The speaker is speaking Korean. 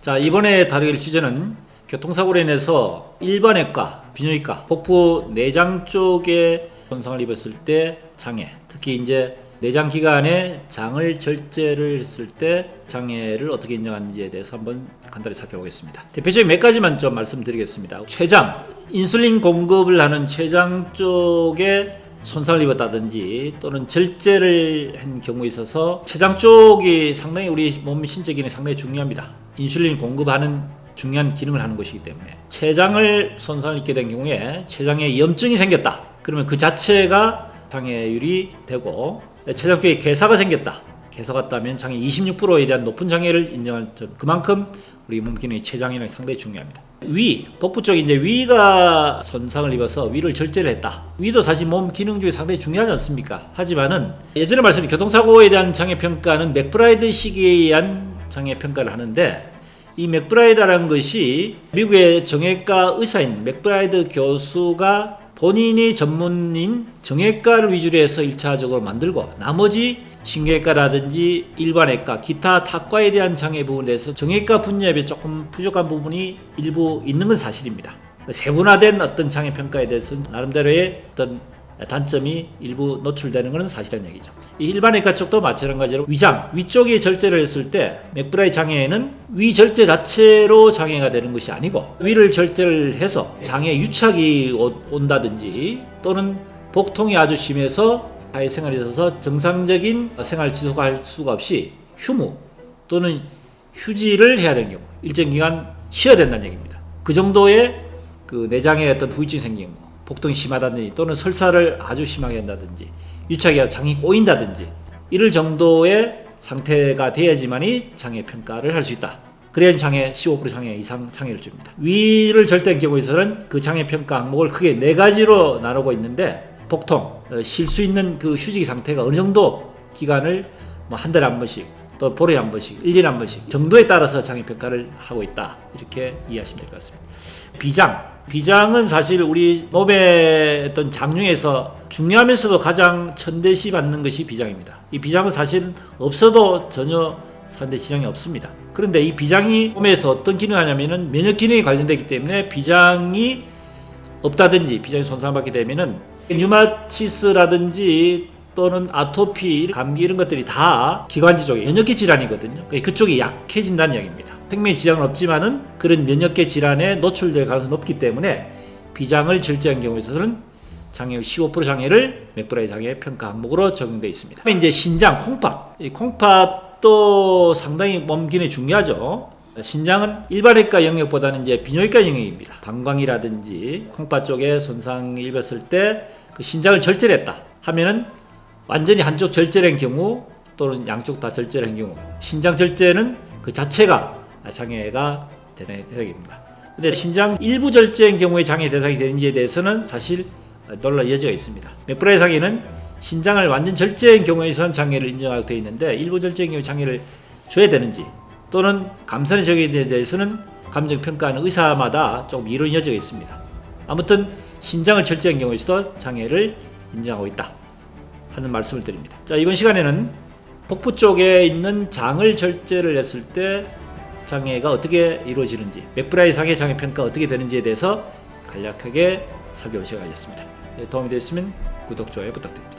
자, 이번에 다룰 주제는 교통사고로 인해서 일반외과, 비뇨기과, 복부 내장 쪽에 손상을 입었을 때 장애, 특히 이제 내장 기관에 장을 절제를 했을 때 장애를 어떻게 인정하는지에 대해서 한번 간단히 살펴보겠습니다. 대표적인 몇 가지만 좀 말씀드리겠습니다. 췌장, 인슐린 공급을 하는 췌장 쪽에 손상을 입었다든지 또는 절제를 한 경우에 있어서 췌장 쪽이 상당히 우리 몸 신체 기능이 상당히 중요합니다. 인슐린 공급하는 중요한 기능을 하는 것이기 때문에 췌장을 손상을 입게 된 경우에 췌장에 염증이 생겼다. 그러면 그 자체가 장애율이 되고 췌장 쪽에 괴사가 생겼다. 괴사가 있다면 장애 26%에 대한 높은 장애를 인정할 점. 그만큼 우리 몸 기능의 췌장이랑 상당히 중요합니다. 위, 복부 쪽에 이제 위가 손상을 입어서 위를 절제를 했다. 위도 사실 몸 기능 중에 상당히 중요하지 않습니까? 하지만은 예전에 말씀드린 교통사고에 대한 장애 평가는 맥브라이드 시기에 의한 장애 평가를 하는데 이 맥브라이드라는 것이 미국의 정형외과 의사인 맥브라이드 교수가 본인이 전문인 정형외과를 위주로 해서 1차적으로 만들고 나머지 신경외과라든지 일반외과, 기타 타과에 대한 장애 부분에 대해서 정형외과 분야에 조금 부족한 부분이 일부 있는 건 사실입니다. 세분화된 어떤 장애 평가에 대해서 나름대로의 어떤 단점이 일부 노출되는 것은 사실이라는 얘기죠. 이 일반외과 쪽도 마찬가지로 위장, 위쪽에 절제를 했을 때 맥브라이드 장애는 위 절제 자체로 장애가 되는 것이 아니고 위를 절제를 해서 장애 유착이 온다든지 또는 복통이 아주 심해서 사회생활에 있어서 정상적인 생활을 지속할 수가 없이 휴무 또는 휴지를 해야 되는 경우 일정 기간 쉬어야 된다는 얘기입니다. 그 정도의 그 내장에 어떤 후유증이 생기는 거, 복통이 심하다든지 또는 설사를 아주 심하게 한다든지 유착이 장이 꼬인다든지 이럴 정도의 상태가 돼야지만이 장애 평가를 할 수 있다. 그래야 장애 15% 장애 이상 장애를 줍니다. 위를 절대한 경우에서는 그 장애 평가 항목을 크게 4가지로 나누고 있는데 복통, 쉴 수 있는 그 휴직 상태가 어느 정도 기간을 뭐 한 달에 한 번씩 또 보루에 한 번씩 1년에 한 번씩 정도에 따라서 장애 평가를 하고 있다. 이렇게 이해하시면 될 것 같습니다. 비장은 사실 우리 몸의 어떤 장 중에서 중요하면서도 가장 천대시 받는 것이 비장입니다. 이 비장은 사실 없어도 전혀 사는데 지장이 없습니다. 그런데 이 비장이 몸에서 어떤 기능을 하냐면은 면역 기능에 관련되기 때문에 비장이 없다든지 비장이 손상받게 되면은 류마티스라든지 또는 아토피, 감기 이런 것들이 다 기관지 쪽에 면역계 질환이거든요. 그쪽이 약해진다는 이야기입니다. 생명 지장은 없지만은 그런 면역계 질환에 노출될 가능성이 높기 때문에 비장을 절제한 경우에 있어서는 장애율 15% 장애를 맥브라이드 장애 평가 항목으로 적용되어 있습니다. 이제 신장, 콩팥. 이 콩팥도 상당히 몸 기능이 중요하죠. 신장은 일반외과 영역보다는 이제 비뇨기과 영역입니다. 방광이라든지 콩팥 쪽에 손상이 입었을 때 그 신장을 절제를 했다 하면은 완전히 한쪽 절제를 한 경우 또는 양쪽 다 절제를 한 경우 신장 절제는 그 자체가 장애가 대상입니다. 근데 신장 일부 절제한 경우에 장애 대상이 되는지에 대해서는 사실 논란 여지가 있습니다. 맥브라이드 장애는 신장을 완전 절제한 경우에서는 장애를 인정하게 되어 있는데 일부 절제한 경우에 장애를 줘야 되는지 또는 감산의 적용에 대해서는 감정평가하는 의사마다 조금 이론 여지가 있습니다. 아무튼 신장을 절제한 경우에서도 장애를 인정하고 있다 하는 말씀을 드립니다. 자, 이번 시간에는 복부 쪽에 있는 장을 절제를 했을 때 장애가 어떻게 이루어지는지 맥브라이드 장애 평가 어떻게 되는지에 대해서 간략하게 살펴보시겠습니다. 도움이 되셨으면 구독, 좋아요 부탁드립니다.